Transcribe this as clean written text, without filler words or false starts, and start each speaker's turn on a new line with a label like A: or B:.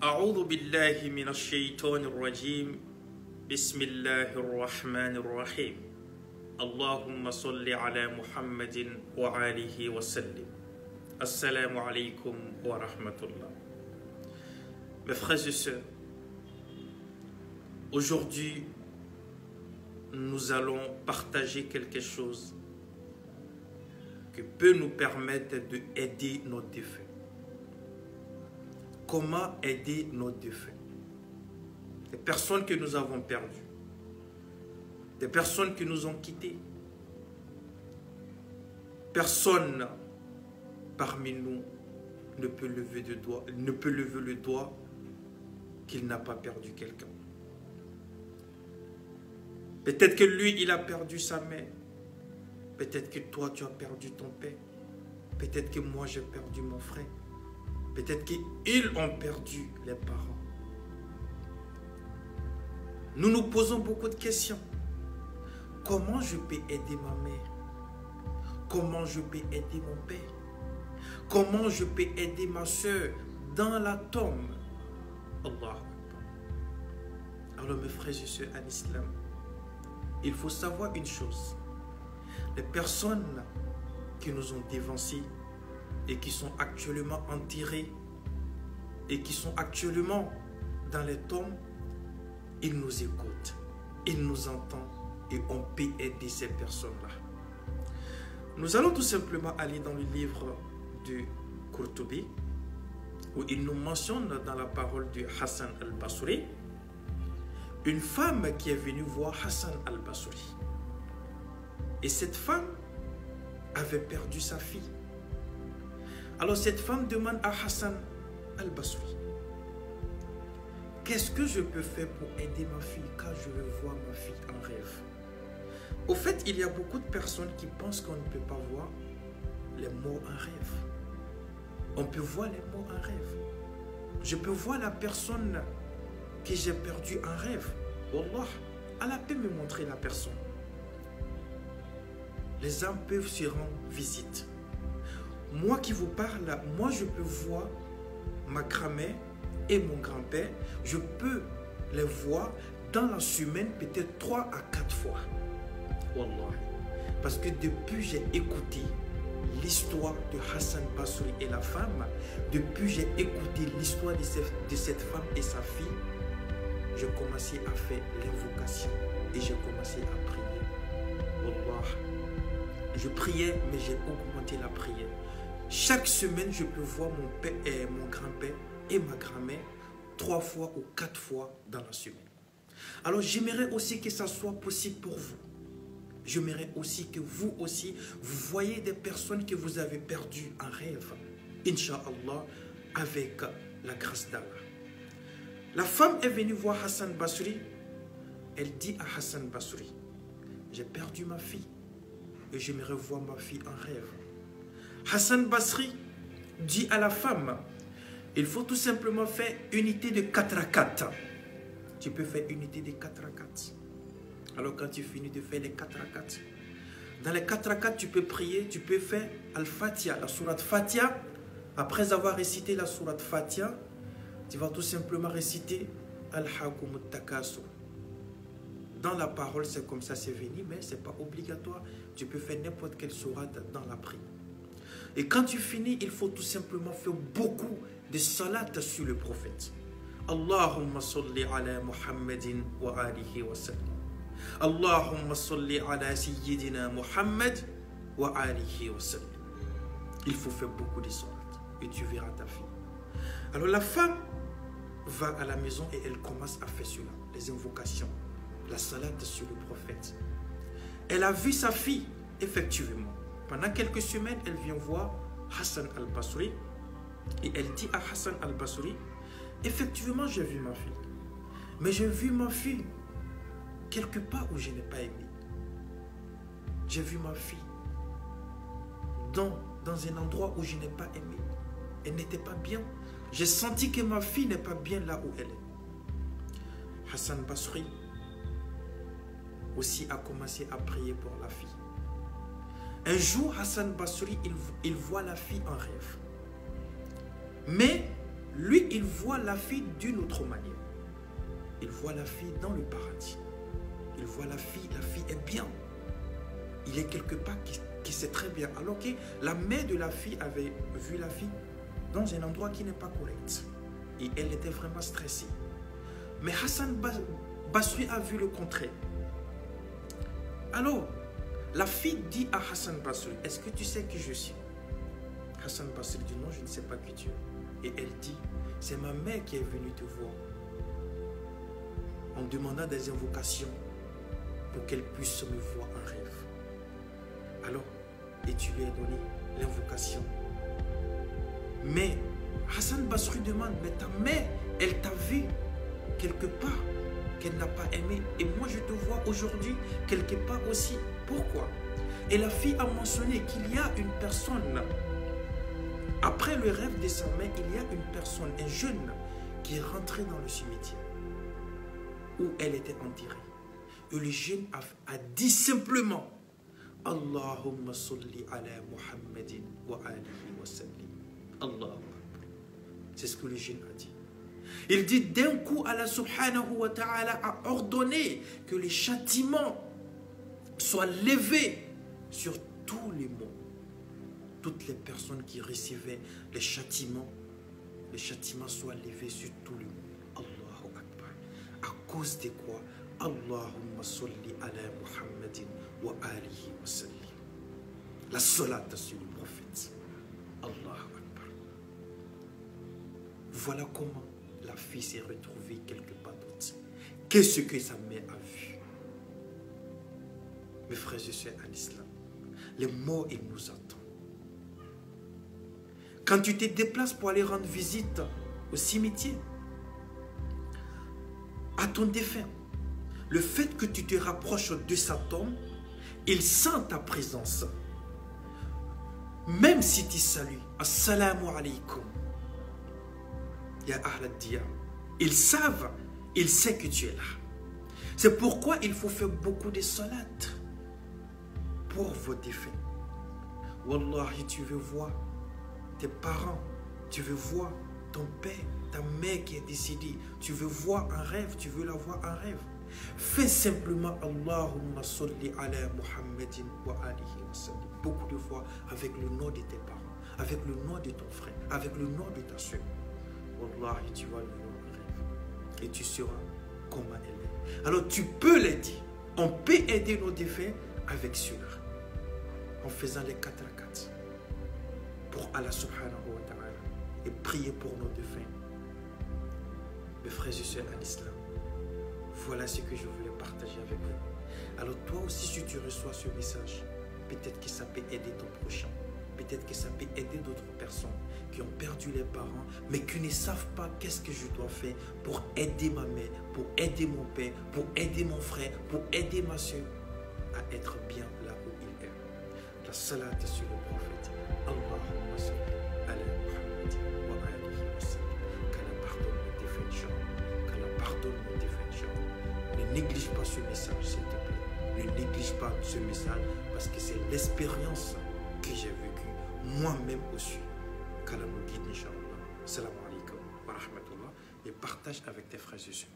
A: أعوذ بالله من الشيطان الرجيم بسم الله الرحمن الرحيم اللهم صل على محمد وآله وسلم Assalamu alaikum wa rahmatullah. Mes frères et sœurs, aujourd'hui, nous allons partager quelque chose qui peut nous permettre d'aider nos défunts. Comment aider nos défunts? Des personnes que nous avons perdues, des personnes qui nous ont quittés, personne parmi nous ne peut lever le doigt qu'il n'a pas perdu quelqu'un. Peut-être que lui, il a perdu sa mère. Peut-être que toi, tu as perdu ton père. Peut-être que moi, j'ai perdu mon frère. Peut-être qu'ils ont perdu les parents. Nous nous posons beaucoup de questions. Comment je peux aider ma mère? Comment je peux aider mon père? Comment je peux aider ma soeur dans la tombe? Allah. Alors mes frères et sœurs en islam, il faut savoir une chose. Les personnes qui nous ont dévancés et qui sont actuellement enterrées et qui sont actuellement dans les tombes, ils nous écoutent, ils nous entendent et on peut aider ces personnes-là. Nous allons tout simplement aller dans le livre de Qurtubi, où il nous mentionne dans la parole de Hassan al-Basri, une femme qui est venue voir Hassan al-Basri. Et cette femme avait perdu sa fille. Alors cette femme demande à Hassan al-Basri, qu'est-ce que je peux faire pour aider ma fille quand je veux voir ma fille en rêve? Au fait, il y a beaucoup de personnes qui pensent qu'on ne peut pas voir les morts en rêve. On peut voir les morts en rêve. Je peux voir la personne que j'ai perdue en rêve. Wallah, Allah peut me montrer la personne. Les âmes peuvent se rendre visite. Moi qui vous parle, moi je peux voir ma grand-mère et mon grand-père. Je peux les voir dans la semaine peut-être 3 à 4 fois. Wallah. Parce que depuis j'ai écouté l'histoire de Hassan Basri et la femme, depuis j'ai écouté l'histoire de cette femme et sa fille, j'ai commencé à faire l'invocation et j'ai commencé à prier. Wallah. Je priais, mais j'ai augmenté la prière. Chaque semaine, je peux voir mon père et mon grand-père et ma grand-mère 3 fois ou 4 fois dans la semaine. Alors j'aimerais aussi que ça soit possible pour vous. J'aimerais aussi que vous aussi, vous voyez des personnes que vous avez perdues en rêve. Inch'Allah, avec la grâce d'Allah. La femme est venue voir Hassan Basri. Elle dit à Hassan Basri, j'ai perdu ma fille et j'aimerais voir ma fille en rêve. Hassan Basri dit à la femme, il faut tout simplement faire unité de 4 à 4. Tu peux faire unité de 4 à 4. Alors quand tu finis de faire les 4 à 4, dans les 4 à 4, tu peux prier, tu peux faire Al-Fatiha, la sourate Fatiha. Après avoir récité la sourate Fatiha, tu vas tout simplement réciter Al-Hakumut Takasur. Dans la parole, c'est comme ça, c'est venu, mais ce n'est pas obligatoire. Tu peux faire n'importe quelle sourate dans la prière. Et quand tu finis, il faut tout simplement faire beaucoup de salat sur le prophète. Allahumma salli ala Muhammadin wa alihi wa sallam. Allahumma salli ala Sayyidina Muhammad wa alihi wa sallam. Il faut faire beaucoup de salat et tu verras ta fille. Alors la femme va à la maison et elle commence à faire cela, les invocations, la salat sur le prophète. Elle a vu sa fille, effectivement. Pendant quelques semaines, elle vient voir Hassan al-Basri et elle dit à Hassan al-Basri, effectivement, j'ai vu ma fille. Mais j'ai vu ma fille quelque part où je n'ai pas aimé. J'ai vu ma fille dans un endroit où je n'ai pas aimé. Elle n'était pas bien. J'ai senti que ma fille n'est pas bien là où elle est. Hassan Basri aussi a commencé à prier pour la fille. Un jour, Hassan Basri, il voit la fille en rêve. Mais Lui, il voit la fille d'une autre manière. Il voit la fille dans le paradis. Il voit la fille est bien. Il est quelque part qui sait très bien. Alors que la mère de la fille avait vu la fille dans un endroit qui n'est pas correct. Et elle était vraiment stressée. Mais Hassan Basri a vu le contraire. Alors, la fille dit à Hassan Basri, est-ce que tu sais qui je suis? Hassan Basri dit, non, je ne sais pas qui tu es. Et elle dit, c'est ma mère qui est venue te voir en demandant des invocations pour qu'elle puisse me voir en rêve. Alors, et tu lui as donné l'invocation. Mais Hassan Basri demande, mais ta mère, elle t'a vu quelque part qu'elle n'a pas aimé. Et moi, je te vois aujourd'hui quelque part aussi. Pourquoi? Et la fille a mentionné qu'il y a une personne, après le rêve de sa mère, il y a une personne, un jeune, qui est rentré dans le cimetière où elle était enterrée. Et le jeune a dit simplement, Allahumma salli ala Muhammadin wa alihi wa sallim. Allahu Akbar. C'est ce que le jeune a dit. Il dit d'un coup, Allah subhanahu wa ta'ala a ordonné que les châtiments soient levés sur tous les mondes. Toutes les personnes qui recevaient les châtiments soient levés sur tout le monde. Allahu Akbar. À cause de quoi? Allahumma salli ala Muhammadin wa alihi wa sallim. La salat sur le prophète. Allahu Akbar. Voilà comment la fille s'est retrouvée quelque part d'autre. Qu'est-ce que sa mère a vu? Mes frères et sœurs en islam, les morts, ils nous attendent. Quand tu te déplaces pour aller rendre visite au cimetière, à ton défunt, le fait que tu te rapproches de sa tombe, il sent ta présence. Même si tu salues, Assalamu alaikum, Ya Ahl al-Diyar, ils savent, ils savent que tu es là. C'est pourquoi il faut faire beaucoup de salat pour vos défunts. Wallahi, tu veux voir tes parents, tu veux voir ton père, ta mère qui est décédée, tu veux voir un rêve, tu veux la voir un rêve. Fais simplement Allahumma salli ala Muhammadin wa alihi wa sallim. Beaucoup de fois avec le nom de tes parents, avec le nom de ton frère, avec le nom de ta soeur. Wallahi, tu vas le voir en rêve. Et tu sauras comment elle est. Alors tu peux l'aider. On peut aider nos défunts avec cela. En faisant les 4 rakats. Pour Allah subhanahu wa ta'ala. Et prier pour nos défunts. Mes frères et sœurs en islam. Voilà ce que je voulais partager avec vous. Alors toi aussi, si tu reçois ce message, peut-être que ça peut aider ton prochain. Peut-être que ça peut aider d'autres personnes qui ont perdu les parents, mais qui ne savent pas qu'est-ce que je dois faire pour aider ma mère, pour aider mon père, pour aider mon frère, pour aider ma soeur à être bien là où il est. La salat sur le prophète. Allahumma salli ala Muhammad wa alihi wa sallam. Qu'Allah pardonne nos défunts gens. Qu'Allah pardonne nos défunts gens. Ne néglige pas ce message, s'il te plaît. Ne néglige pas ce message parce que c'est l'expérience que j'ai vécue moi-même aussi. Qu'Allah nous guide, Inch'Allah. Salam alaikum wa rahmatullah. Et partage avec tes frères et sœurs.